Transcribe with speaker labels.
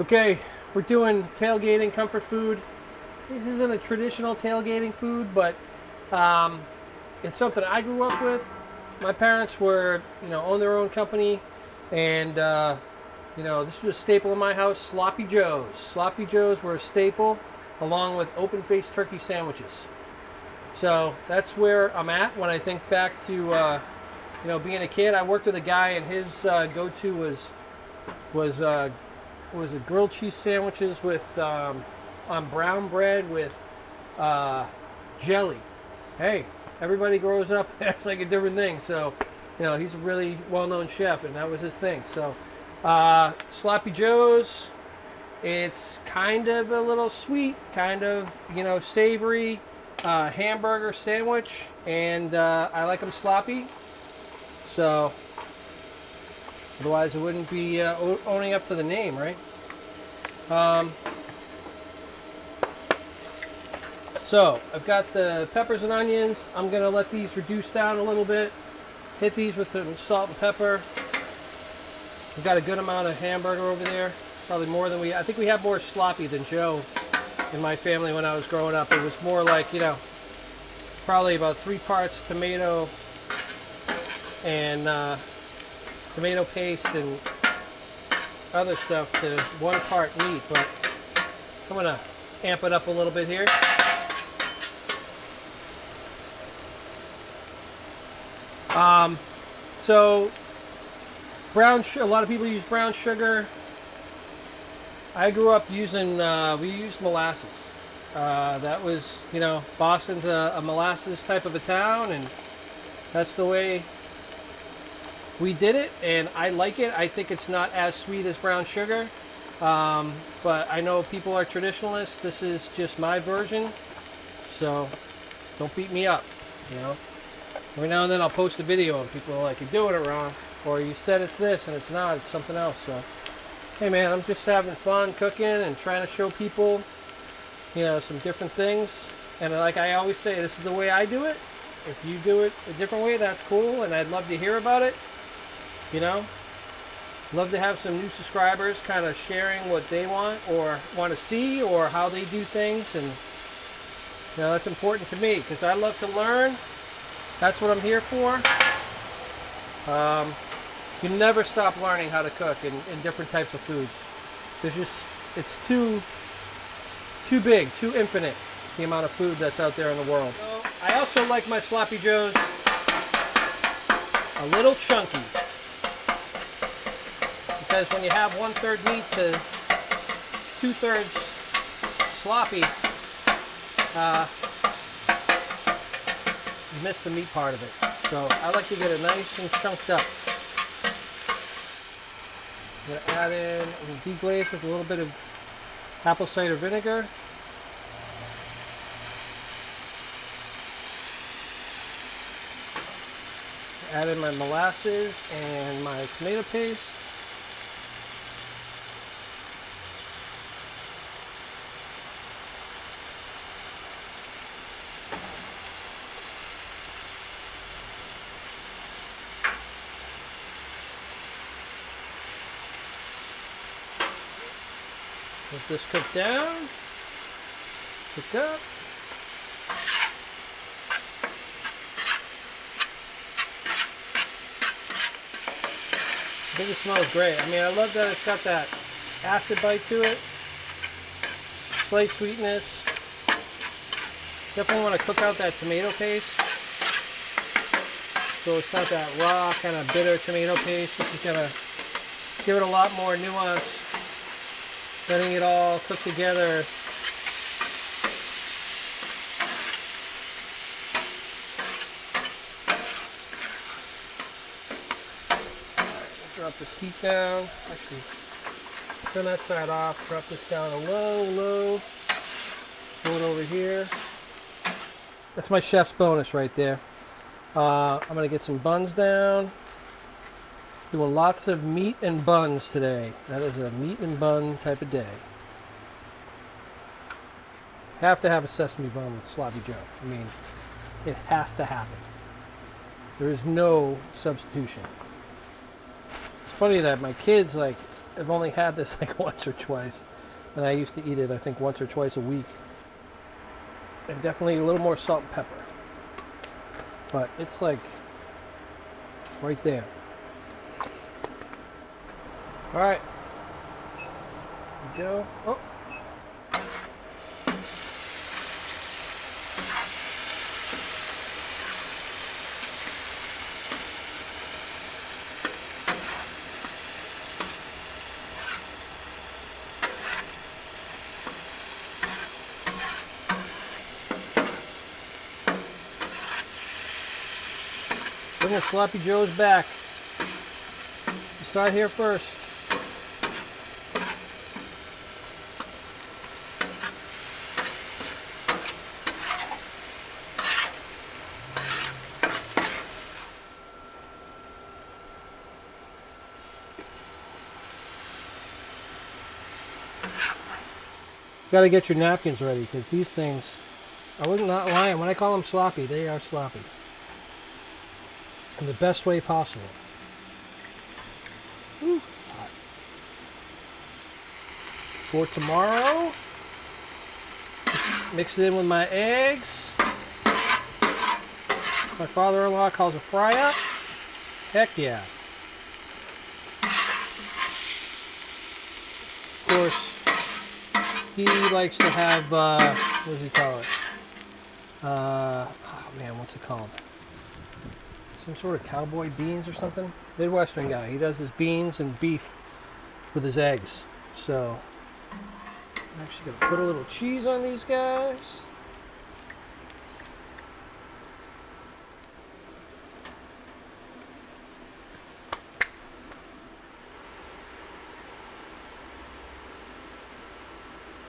Speaker 1: Okay, we're doing tailgating comfort food. This isn't a traditional tailgating food, but um, it's something I grew up with. My parents were, own their own company, and this was a staple in my house. Sloppy Joes. Sloppy Joes were a staple, along with open-faced turkey sandwiches. So that's where I'm at when I think back to being a kid. I worked with a guy, and his go-to was it grilled cheese sandwiches with on brown bread with jelly. Hey, everybody grows up that's like a different thing. So, he's a really well-known chef, and that was his thing. So, Sloppy Joe's. It's kind of a little sweet, kind of savory hamburger sandwich, and I like them sloppy. So. Otherwise, it wouldn't be owning up to the name, right? So, I've got the peppers and onions. I'm going to let these reduce down a little bit. Hit these with some salt and pepper. We've got a good amount of hamburger over there. Probably more than I think we have more sloppy than Joe in my family when I was growing up. It was more like, probably about 3 parts tomato and tomato paste and other stuff to 1 part meat, but I'm gonna amp it up a little bit here. So a lot of people use brown sugar. I grew up using we used molasses. That was Boston's a molasses type of a town, and that's the way we did it, and I like it. I think it's not as sweet as brown sugar, but I know people are traditionalists. This is just my version, so don't beat me up. Every now and then I'll post a video and people are like, "You're doing it wrong," or "You said it's this and it's not. It's something else." So, hey man, I'm just having fun cooking and trying to show people, some different things. And like I always say, this is the way I do it. If you do it a different way, that's cool, and I'd love to hear about it. Love to have some new subscribers kind of sharing what they want to see or how they do things, and that's important to me because I love to learn. That's what I'm here for. You never stop learning how to cook in different types of foods. It's too big, too infinite, the amount of food that's out there in the world. So, I also like my Sloppy Joes a little chunky. Because when you have 1/3 meat to 2/3 sloppy, you miss the meat part of it. So I like to get it nice and chunked up. I'm going to add in and deglaze with a little bit of apple cider vinegar. Add in my molasses and my tomato paste. Let this cook down, cook up. I think it smells great. I mean, I love that it's got that acid bite to it, slight sweetness. Definitely want to cook out that tomato paste, so it's not that raw kind of bitter tomato paste. This is gonna give it a lot more nuance. Letting it all cook together. Drop this heat down. Actually, turn that side off. Drop this down to low. Throw it over here. That's my chef's bonus right there. I'm gonna get some buns down. Doing lots of meat and buns today. That is a meat and bun type of day. Have to have a sesame bun with Sloppy Joe. I mean, it has to happen. There is no substitution. It's funny that my kids, like, I've only had this like once or twice, and I used to eat it I think once or twice a week. And definitely a little more salt and pepper. But it's like right there. All right. Here we go. Oh. Bring the Sloppy Joes back. Decide here first. Got to get your napkins ready because these things, I was not lying. When I call them sloppy, they are sloppy. In the best way possible. Whew, hot. For tomorrow, mix it in with my eggs. My father-in-law calls it fry up. Heck yeah. Of course, he likes to have, what does he call it? Oh man, what's it called? Some sort of cowboy beans or something. Midwestern guy. He does his beans and beef with his eggs. So I'm actually gonna put a little cheese on these guys.